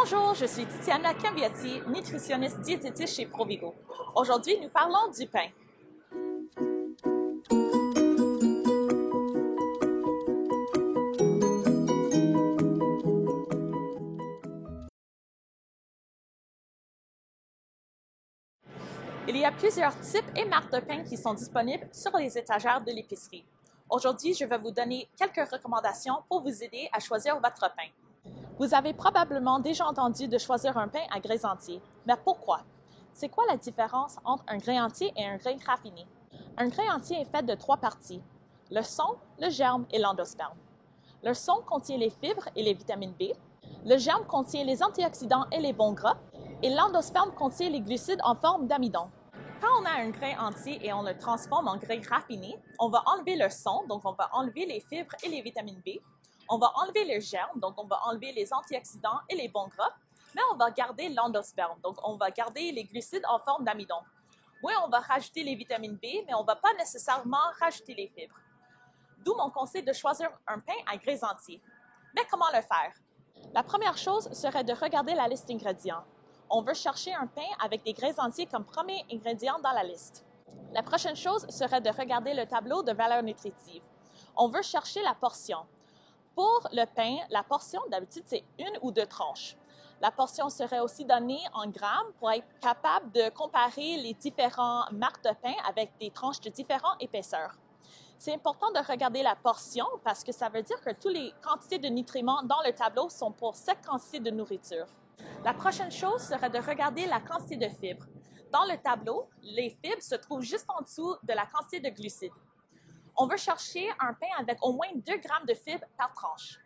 Bonjour, je suis Tiziana Cambiati, nutritionniste diététiste chez Provigo. Aujourd'hui, nous parlons du pain. Il y a plusieurs types et marques de pain qui sont disponibles sur les étagères de l'épicerie. Aujourd'hui, je vais vous donner quelques recommandations pour vous aider à choisir votre pain. Vous avez probablement déjà entendu de choisir un pain à grains entiers. Mais pourquoi? C'est quoi la différence entre un grain entier et un grain raffiné? Un grain entier est fait de 3 parties: le son, le germe et l'endosperme. Le son contient les fibres et les vitamines B. Le germe contient les antioxydants et les bons gras. Et l'endosperme contient les glucides en forme d'amidon. Quand on a un grain entier et on le transforme en grain raffiné, on va enlever le son, donc on va enlever les fibres et les vitamines B. On va enlever le germe, donc on va enlever les antioxydants et les bons gras, mais on va garder l'endosperme, donc on va garder les glucides en forme d'amidon. Oui, on va rajouter les vitamines B, mais on ne va pas nécessairement rajouter les fibres. D'où mon conseil de choisir un pain à grains entiers. Mais comment le faire? La première chose serait de regarder la liste d'ingrédients. On veut chercher un pain avec des grains entiers comme premier ingrédient dans la liste. La prochaine chose serait de regarder le tableau de valeur nutritive. On veut chercher la portion. Pour le pain, la portion, d'habitude, c'est 1 ou 2 tranches. La portion serait aussi donnée en grammes pour être capable de comparer les différentes marques de pain avec des tranches de différentes épaisseurs. C'est important de regarder la portion parce que ça veut dire que toutes les quantités de nutriments dans le tableau sont pour cette quantité de nourriture. La prochaine chose serait de regarder la quantité de fibres. Dans le tableau, les fibres se trouvent juste en dessous de la quantité de glucides. On veut chercher un pain avec au moins 2 grammes de fibres par tranche.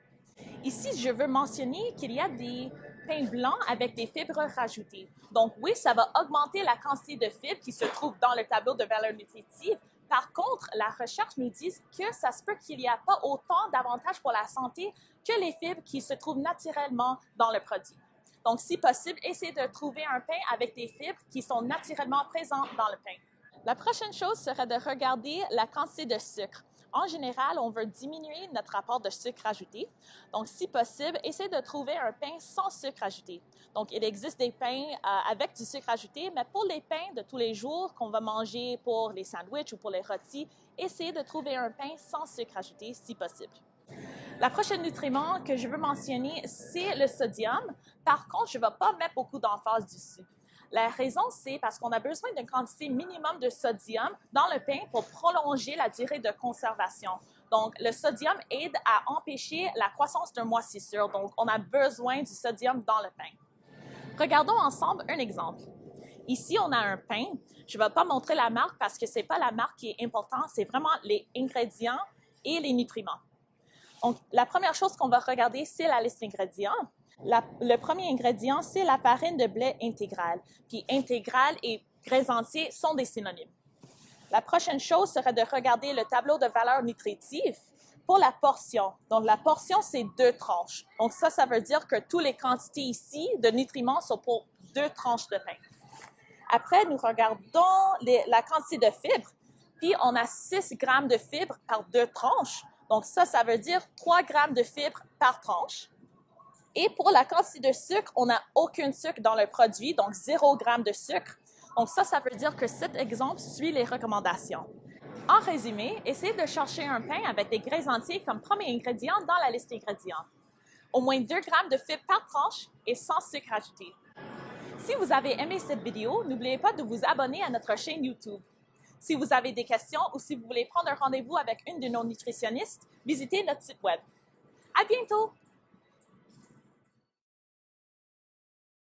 Ici, je veux mentionner qu'il y a des pains blancs avec des fibres rajoutées. Donc oui, ça va augmenter la quantité de fibres qui se trouve dans le tableau de valeur nutritive. Par contre, la recherche nous dit que ça se peut qu'il n'y a pas autant d'avantages pour la santé que les fibres qui se trouvent naturellement dans le produit. Donc, si possible, essayez de trouver un pain avec des fibres qui sont naturellement présentes dans le pain. La prochaine chose serait de regarder la quantité de sucre. En général, on veut diminuer notre apport de sucre ajouté. Donc, si possible, essayez de trouver un pain sans sucre ajouté. Donc, il existe des pains avec du sucre ajouté, mais pour les pains de tous les jours qu'on va manger pour les sandwichs ou pour les rôtis, essayez de trouver un pain sans sucre ajouté si possible. La prochaine nutriment que je veux mentionner, c'est le sodium. Par contre, je ne vais pas mettre beaucoup d'emphase dessus. La raison, c'est parce qu'on a besoin d'une quantité minimum de sodium dans le pain pour prolonger la durée de conservation. Donc, le sodium aide à empêcher la croissance d'un moisissure. Donc, on a besoin du sodium dans le pain. Regardons ensemble un exemple. Ici, on a un pain. Je ne vais pas montrer la marque parce que ce n'est pas la marque qui est importante, c'est vraiment les ingrédients et les nutriments. Donc, la première chose qu'on va regarder, c'est la liste d'ingrédients. Le premier ingrédient, c'est la farine de blé intégrale. Puis intégrale et grains entiers sont des synonymes. La prochaine chose serait de regarder le tableau de valeur nutritive pour la portion. Donc, la portion, c'est 2 tranches. Donc, ça veut dire que toutes les quantités ici de nutriments sont pour 2 tranches de pain. Après, nous regardons la quantité de fibres. Puis, on a 6 grammes de fibres par 2 tranches. Donc, ça veut dire 3 grammes de fibres par tranche. Et pour la quantité de sucre, on n'a aucun sucre dans le produit, donc 0 g de sucre. Donc, ça veut dire que cet exemple suit les recommandations. En résumé, essayez de chercher un pain avec des grains entiers comme premier ingrédient dans la liste d'ingrédients. Au moins 2 g de fibres par tranche et sans sucre ajouté. Si vous avez aimé cette vidéo, n'oubliez pas de vous abonner à notre chaîne YouTube. Si vous avez des questions ou si vous voulez prendre un rendez-vous avec une de nos nutritionnistes, visitez notre site web. À bientôt!